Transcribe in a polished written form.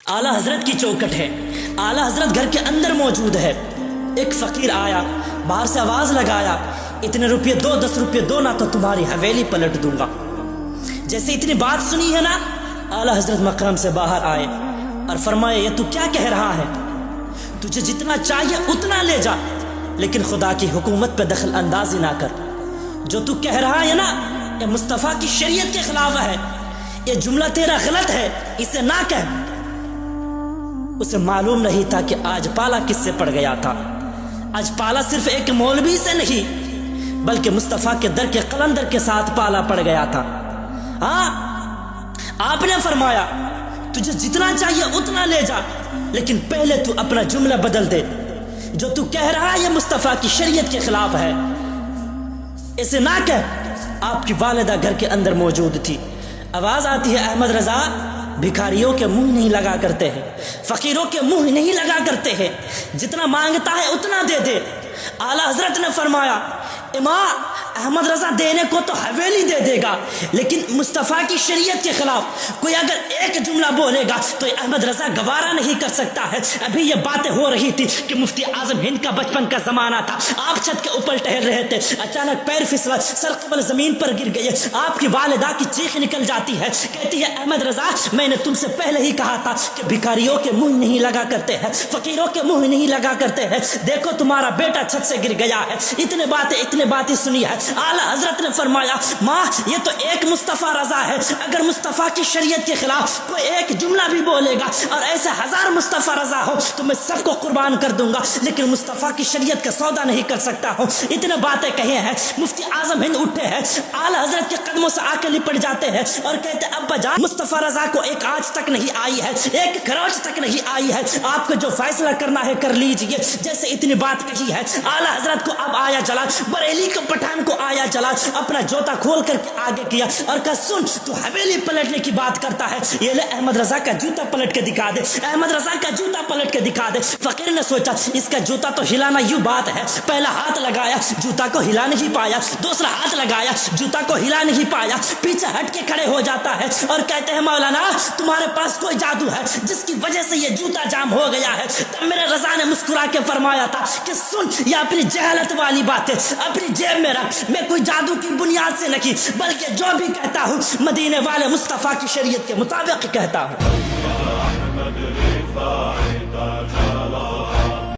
اعلیٰ حضرت کی چوکٹ ہے، اعلیٰ حضرت گھر کے اندر موجود ہے۔ ایک فقیر آیا، باہر سے آواز لگایا، اتنے روپے دو، 10 روپے دو نہ تو تمہاری حویلی پلٹ دوں گا۔ جیسے اتنی بات سنی ہے نا، اعلیٰ حضرت مقام سے باہر آئے اور فرمایا یہ تو کیا کہہ رہا ہے؟ تجھے جتنا چاہیے اتنا لے جا، لیکن خدا کی حکومت پہ دخل اندازی نہ کر۔ جو تو کہہ رہا ہے نا، یہ مصطفیٰ کی شریعت کے خلاف ہے، یہ جملہ تیرا غلط ہے، اسے نہ کہہ۔ اسے معلوم نہیں تھا کہ آج پالا کس سے پڑ گیا تھا۔ آج پالا صرف ایک مولوی سے نہیں بلکہ مصطفیٰ کے در کے قلندر کے ساتھ پالا پڑ گیا تھا۔ ہاں، آپ نے فرمایا تجھے جتنا چاہیے اتنا لے جا، لیکن پہلے تو اپنا جملہ بدل دے۔ جو تو کہہ رہا ہے یہ مصطفیٰ کی شریعت کے خلاف ہے، اسے نہ کہہ۔ آپ کی والدہ گھر کے اندر موجود تھی۔ آواز آتی ہے احمد رضا بھکاریوں کے منہ نہیں لگا کرتے ہیں، فقیروں کے منہ نہیں لگا کرتے ہیں، جتنا مانگتا ہے اتنا دے دے۔ اعلیٰ حضرت نے فرمایا امام احمد رضا دینے کو تو حویلی دے دے گا، لیکن مصطفیٰ کی شریعت کے خلاف کوئی اگر ایک جملہ بولے گا تو احمد رضا گوارا نہیں کر سکتا ہے۔ ابھی یہ باتیں ہو رہی تھی کہ مفتی اعظم ہند کا بچپن کا زمانہ تھا، آپ چھت کے اوپر ٹہل رہے تھے، اچانک پیر پھسلا، سر قبل زمین پر گر گئے۔ آپ کی والدہ کی چیخ نکل جاتی ہے، کہتی ہے احمد رضا میں نے تم سے پہلے ہی کہا تھا کہ بھکاریوں کے منہ نہیں لگا کرتے ہیں، فقیروں کے منہ نہیں لگا کرتے ہیں، دیکھو تمہارا بیٹا چھت سے گر گیا ہے۔ اتنے باتیں سنی ہے۔ اعلیٰ حضرت نے فرمایا ماں یہ تو ایک مصطفیٰ رضا ہے، اگر مصطفیٰ کی شریعت کے خلاف کوئی ایک جملہ بھی بولے گا اور ایسے 1000 مصطفیٰ رضا ہو تو میں سب کو قربان کر دوں گا، لیکن مصطفیٰ کی شریعت کا سودا نہیں کر سکتا ہوں۔ اتنے باتیں کہے ہیں، مفتی اعظم ہند اٹھے ہیں، اعلیٰ حضرت کے قدموں سے آ کے لپٹ جاتے ہیں اور کہتے ہیں ابا جان مصطفیٰ رضا کو ایک آنچ تک نہیں آئی ہے، ایک خروچ تک نہیں آئی ہے، آپ کو جو فیصلہ کرنا ہے کر لیجئے۔ جیسے اتنی بات کہی ہے، اعلیٰ حضرت کو اب آیا چلا، بریلی کے پٹھان کو آیا چلا، اپنا جوتا کھول کر کے آگے کیا اور کہا سن تو حویلی پلٹنے کی بات کرتا ہے، یہ لے احمد رضا کا جوتا پلٹ کے دکھا دے، احمد رضا کا جوتا پلٹ کے دکھا دے۔ فقیر نے سوچا اس کا جوتا تو ہلانا یوں بات ہے، پہلا ہاتھ لگایا جوتا کو ہلا نہیں پایا، دوسرا ہاتھ لگایا جوتا کو ہلا نہیں پایا، پیچھے ہٹ کے کھڑے ہو جاتا ہے اور کہتے ہیں مولانا تمہارے پاس کوئی جادو ہے جس کی وجہ سے یہ جوتا جام ہو گیا ہے۔ تب میرے رضا نے مسکرا کے فرمایا تھا کہ سن یہ اپنی جہالت والی باتیں اپنی جیب میں رکھ، میں کوئی جادو کی بنیاد سے نہیں بلکہ جو بھی کہتا ہوں مدینے والے مصطفیٰ کی شریعت کے مطابق کہتا ہوں۔